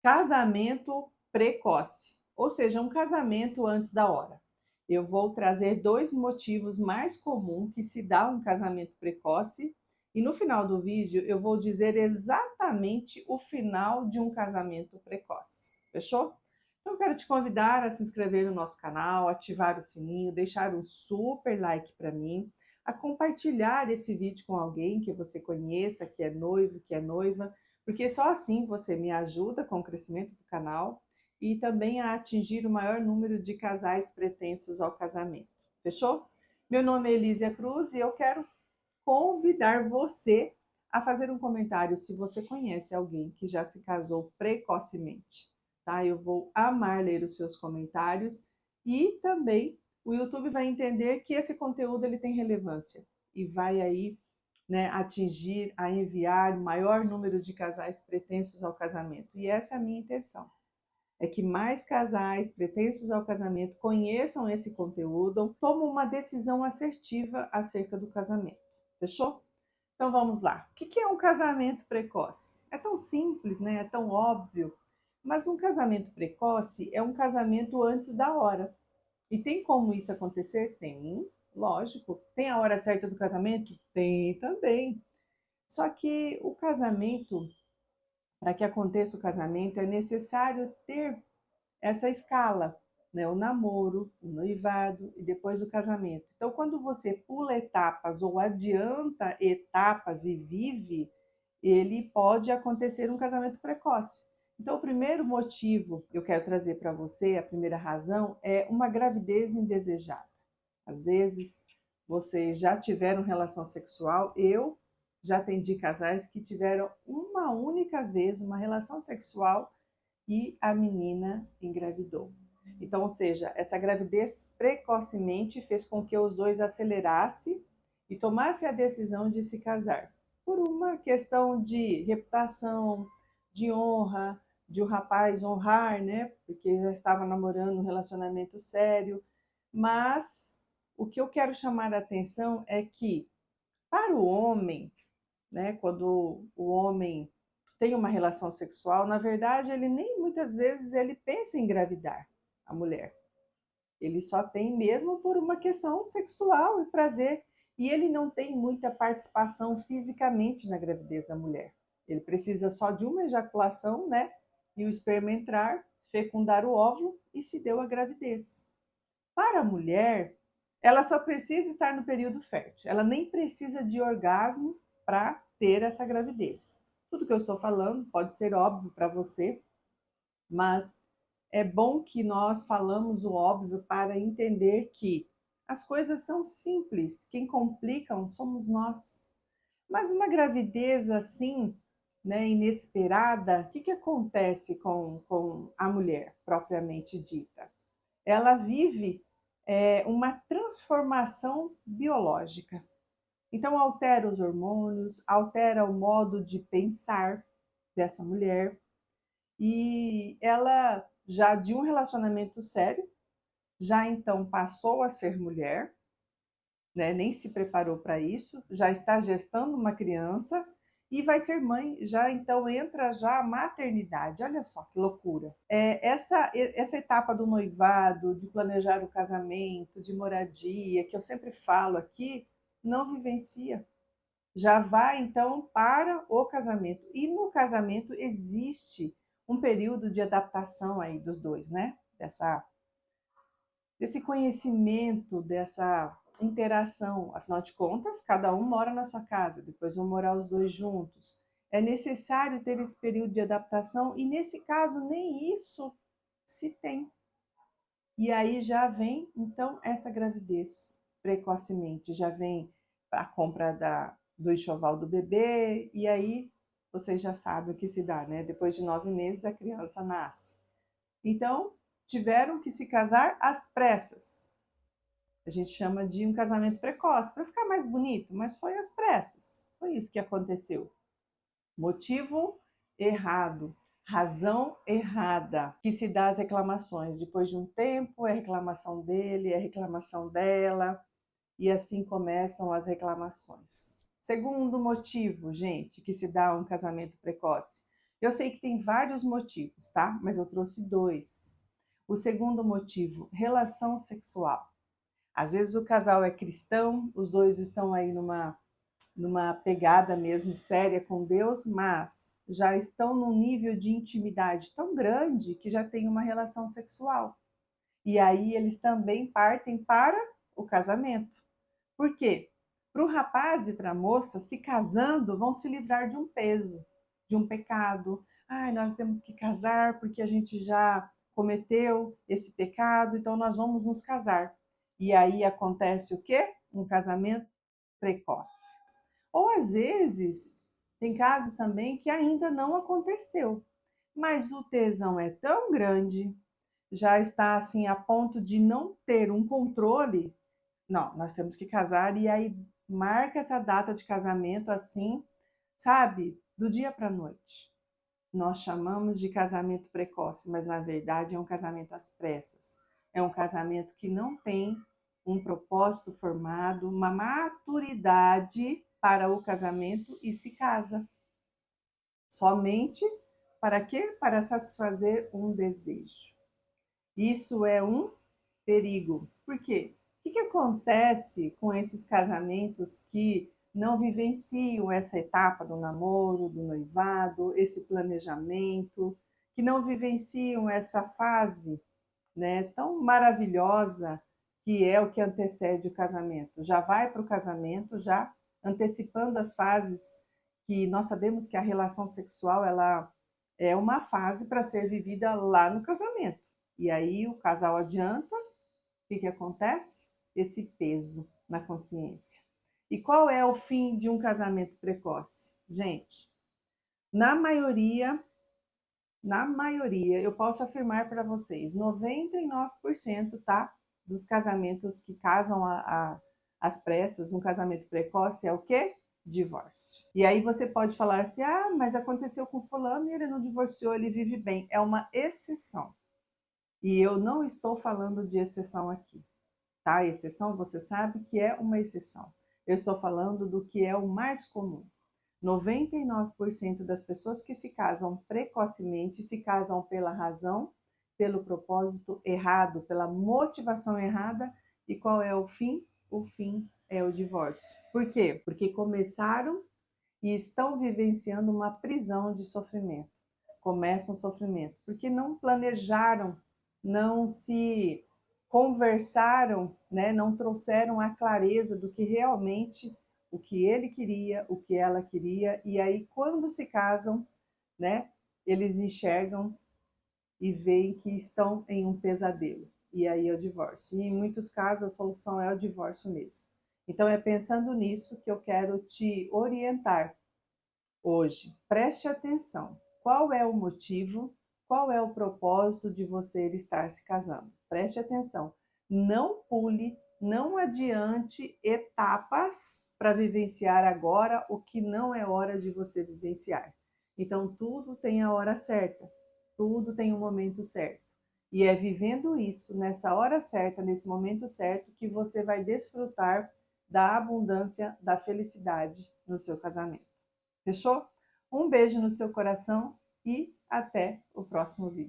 Casamento precoce, ou seja, um casamento antes da hora. Eu vou trazer 2 motivos mais comuns que se dá um casamento precoce e no final do vídeo eu vou dizer exatamente o final de um casamento precoce. Fechou? Então eu quero te convidar a se inscrever no nosso canal, ativar o sininho, deixar um super like para mim, a compartilhar esse vídeo com alguém que você conheça, que é noivo, que é noiva, porque só assim você me ajuda com o crescimento do canal e também a atingir o maior número de casais pretensos ao casamento. Fechou? Meu nome é Elísia Cruz e eu quero convidar você a fazer um comentário se você conhece alguém que já se casou precocemente, tá? Eu vou amar ler os seus comentários e também o YouTube vai entender que esse conteúdo ele tem relevância e vai aí, né, atingir, a enviar o maior número de casais pretensos ao casamento. E essa é a minha intenção, é que mais casais pretensos ao casamento conheçam esse conteúdo, tomem uma decisão assertiva acerca do casamento. Fechou? Então vamos lá. O que é um casamento precoce? É tão simples, né? É tão óbvio. Mas um casamento precoce é um casamento antes da hora. E tem como isso acontecer? Tem, lógico. Tem a hora certa do casamento? Tem também. Só que o casamento, para que aconteça o casamento, é necessário ter essa escala, né? O namoro, o noivado e depois o casamento. Então, quando você pula etapas ou adianta etapas e vive, ele pode acontecer um casamento precoce. Então, o primeiro motivo que eu quero trazer para você, a primeira razão, é uma gravidez indesejada. Às vezes, vocês já tiveram relação sexual, eu já atendi casais que tiveram uma única vez uma relação sexual e a menina engravidou. Então, ou seja, essa gravidez precocemente fez com que os dois acelerassem e tomassem a decisão de se casar. Por uma questão de reputação, de honra, de o rapaz honrar, né? Porque já estava namorando um relacionamento sério. Mas o que eu quero chamar a atenção é que, para o homem, né, quando o homem tem uma relação sexual, na verdade, ele nem muitas vezes ele pensa em engravidar a mulher. Ele só tem mesmo por uma questão sexual e prazer. E ele não tem muita participação fisicamente na gravidez da mulher. Ele precisa só de uma ejaculação, né? E o esperma entrar, fecundar o óvulo e se deu a gravidez. Para a mulher, ela só precisa estar no período fértil. Ela nem precisa de orgasmo para ter essa gravidez. Tudo que eu estou falando pode ser óbvio para você, mas é bom que nós falamos o óbvio para entender que as coisas são simples, quem complicam somos nós. Mas uma gravidez assim, né, inesperada, o que acontece com a mulher propriamente dita? Ela vive uma transformação biológica. Então, altera os hormônios, altera o modo de pensar dessa mulher, e ela já de um relacionamento sério, já então passou a ser mulher, né? Nem se preparou para isso, já está gestando uma criança e vai ser mãe, já então entra já a maternidade. Olha só que loucura. Essa etapa do noivado, de planejar o casamento, de moradia, que eu sempre falo aqui, não vivencia. Já vai então para o casamento. E no casamento existe um período de adaptação aí dos dois, né? Desse conhecimento, dessa interação. Afinal de contas, cada um mora na sua casa, depois vão morar os dois juntos. É necessário ter esse período de adaptação e, nesse caso, nem isso se tem. E aí já vem, então, essa gravidez precocemente, já vem a compra do enxoval do bebê, e aí vocês já sabem o que se dá, né? Depois de 9 meses a criança nasce. Então, tiveram que se casar às pressas. A gente chama de um casamento precoce, para ficar mais bonito, mas foi às pressas. Foi isso que aconteceu. Motivo errado, razão errada, que se dá às reclamações. Depois de um tempo, é reclamação dele, é reclamação dela, e assim começam as reclamações. Segundo motivo, gente, que se dá um casamento precoce, Eu sei que tem vários motivos, tá? Mas eu trouxe dois. O segundo motivo, relação sexual. Às vezes o casal é cristão, os dois estão aí numa pegada mesmo séria com Deus, mas já estão num nível de intimidade tão grande que já tem uma relação sexual. E aí eles também partem para o casamento. Por quê? Para o rapaz e para a moça, se casando, vão se livrar de um peso, de um pecado. Ai, nós temos que casar porque a gente já cometeu esse pecado, então nós vamos nos casar. E aí acontece o quê? Um casamento precoce. Ou às vezes, tem casos também que ainda não aconteceu, mas o tesão é tão grande, já está assim a ponto de não ter um controle. Não, nós temos que casar e aí marca essa data de casamento assim, sabe, do dia para a noite. Nós chamamos de casamento precoce, mas na verdade é um casamento às pressas. É um casamento que não tem um propósito formado, uma maturidade para o casamento e se casa. Somente para quê? Para satisfazer um desejo. Isso é um perigo. Por quê? O que acontece com esses casamentos que não vivenciam essa etapa do namoro, do noivado, esse planejamento, que não vivenciam essa fase, né, tão maravilhosa que é o que antecede o casamento? Já vai para o casamento, já antecipando as fases que nós sabemos que a relação sexual ela é uma fase para ser vivida lá no casamento. E aí o casal adianta, o que acontece? Esse peso na consciência. E qual é o fim de um casamento precoce? Gente, na maioria, eu posso afirmar para vocês, 99%, tá? Dos casamentos que casam às pressas, um casamento precoce é o quê? Divórcio. E aí você pode falar assim, ah, mas aconteceu com fulano e ele não divorciou, ele vive bem. É uma exceção. E eu não estou falando de exceção aqui, tá? Exceção, você sabe que é uma exceção. Eu estou falando do que é o mais comum. 99% das pessoas que se casam precocemente se casam pela razão, pelo propósito errado, pela motivação errada. E qual é o fim? O fim é o divórcio. Por quê? Porque começaram e estão vivenciando uma prisão de sofrimento. Começam o sofrimento porque não planejaram, não se conversaram, né? Não trouxeram a clareza do que realmente o que ele queria, o que ela queria, e aí quando se casam, né, eles enxergam e veem que estão em um pesadelo. E aí é o divórcio. E em muitos casos a solução é o divórcio mesmo. Então é pensando nisso que eu quero te orientar hoje. Preste atenção. Qual é o motivo? Qual é o propósito de você estar se casando? Preste atenção. Não pule, não adiante etapas para vivenciar agora o que não é hora de você vivenciar. Então, tudo tem a hora certa, tudo tem o momento certo. E é vivendo isso, nessa hora certa, nesse momento certo, que você vai desfrutar da abundância, da felicidade no seu casamento. Fechou? Um beijo no seu coração e até o próximo vídeo.